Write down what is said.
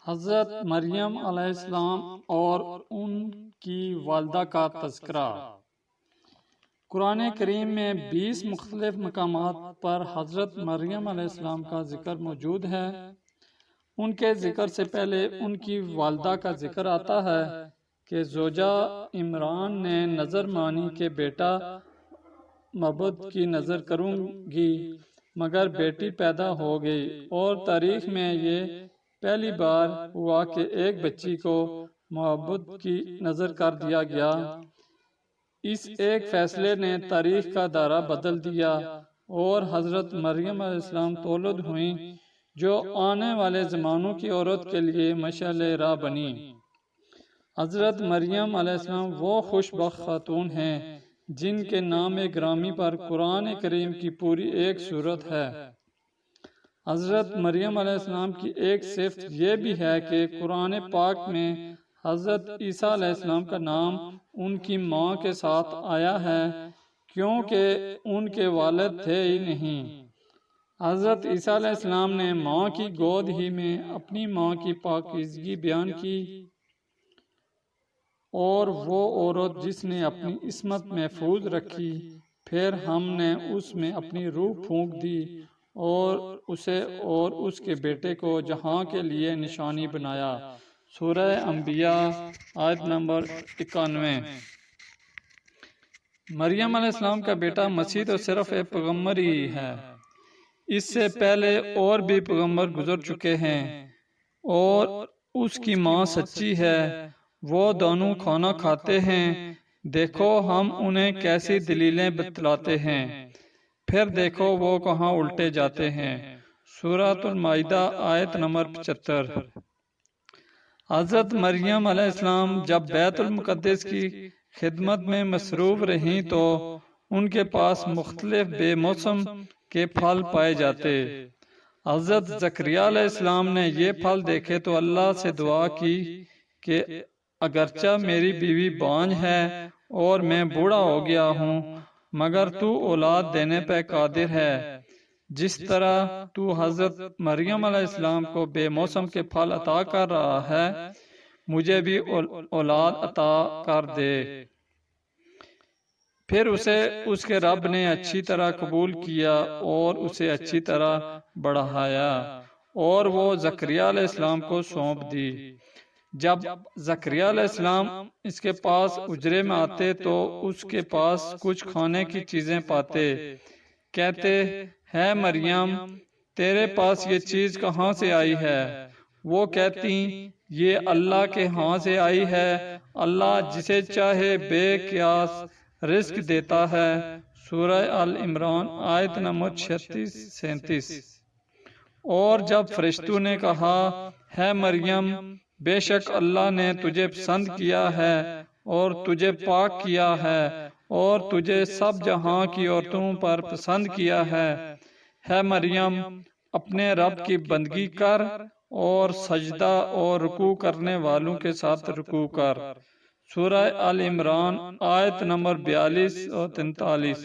حضرت مریم علیہ السلام اور ان کی والدہ کا تذکرہ۔ قرآن کریم میں 20 مختلف مقامات پر حضرت مریم علیہ السلام کا ذکر موجود ہے۔ ان کے ذکر سے پہلے ان کی والدہ کا ذکر آتا ہے کہ زوجہ عمران نے نظر مانی کہ بیٹا معبود کی نظر کروں گی، مگر بیٹی پیدا ہو گئی، اور تاریخ میں یہ پہلی بار ہوا کہ ایک بچی کو معبود کی نظر کر دیا گیا۔ اس ایک فیصلے نے تاریخ کا دائرہ بدل دیا اور حضرت مریم علیہ السلام تولد ہوئیں، جو آنے والے زمانوں کی عورت کے لیے مشعل راہ بنی۔ حضرت مریم علیہ السلام وہ خوش بخت خاتون ہیں جن کے نام گرامی پر قرآن کریم کی پوری ایک سورت ہے۔ حضرت مریم علیہ السلام کی ایک صفت یہ بھی ہے کہ قرآن پاک میں حضرت عیسیٰ علیہ السلام کا نام ان کی ماں کے ساتھ آیا ہے، کیونکہ ان کے والد تھے ہی نہیں۔ حضرت عیسیٰ علیہ السلام نے ماں کی گود ہی میں اپنی ماں کی پاکیزگی بیان کی، اور وہ عورت جس نے اپنی عصمت محفوظ رکھی، پھر ہم نے اس میں اپنی روح پھونک دی اور اسے اور اس کے بیٹے کو جہاں کے لیے نشانی بنایا۔ سورہ انبیاء آیت نمبر 91۔ مریم علیہ السلام کا بیٹا مسیح تو صرف ایک پیغمبر ہی ہے، اس سے پہلے اور بھی پیغمبر گزر چکے ہیں، اور اس کی ماں سچی ہے۔ وہ دونوں کھانا کھاتے ہیں، دیکھو ہم انہیں کیسی دلیلیں بتلاتے ہیں، پھر دیکھو وہ کہاں الٹے جاتے ہیں۔ سورۃ المائدہ آیت نمبر 75۔ حضرت مریم علیہ السلام جب بیت المقدس کی خدمت میں مصروف رہیں تو ان کے پاس مختلف بے موسم کے پھل پائے جاتے۔ حضرت زکریا علیہ السلام نے یہ پھل دیکھے تو اللہ سے دعا کی کہ اگرچہ میری بیوی بانجھ ہے اور میں بوڑھا ہو گیا ہوں، مگر تو اولاد دینے پہ قادر ہے۔ جس طرح تو حضرت مریم علیہ السلام کو بے موسم کے پھل عطا کر رہا ہے، مجھے بھی اولاد عطا کر دے۔ پھر اسے اس کے رب نے اچھی طرح قبول کیا اور اسے اچھی طرح بڑھایا، اور وہ زکریا علیہ السلام کو سونپ دی۔ جب زکریا علیہ السلام اس کے پاس حجرے میں آتے تو اس کے پاس کچھ کھانے کی چیزیں پاتے۔ کہتے، ہے مریم، تیرے پاس یہ چیز کہاں سے آئی ہے؟ وہ کہتی، یہ اللہ کے ہاں سے آئی ہے، اللہ جسے چاہے بے قیاس رزق دیتا ہے۔ سورہ آل عمران آیت نمبر 36-37۔ اور جب فرشتوں نے کہا، ہے مریم، بے شک اللہ نے تجھے پسند کیا ہے اور تجھے پاک کیا ہے اور تجھے سب جہاں کی عورتوں پر پسند کیا ہے مریم، اپنے رب کی بندگی کر اور سجدہ اور رکوع کرنے والوں کے ساتھ رکوع کر۔ سورہ آل عمران آیت نمبر 42 اور 43۔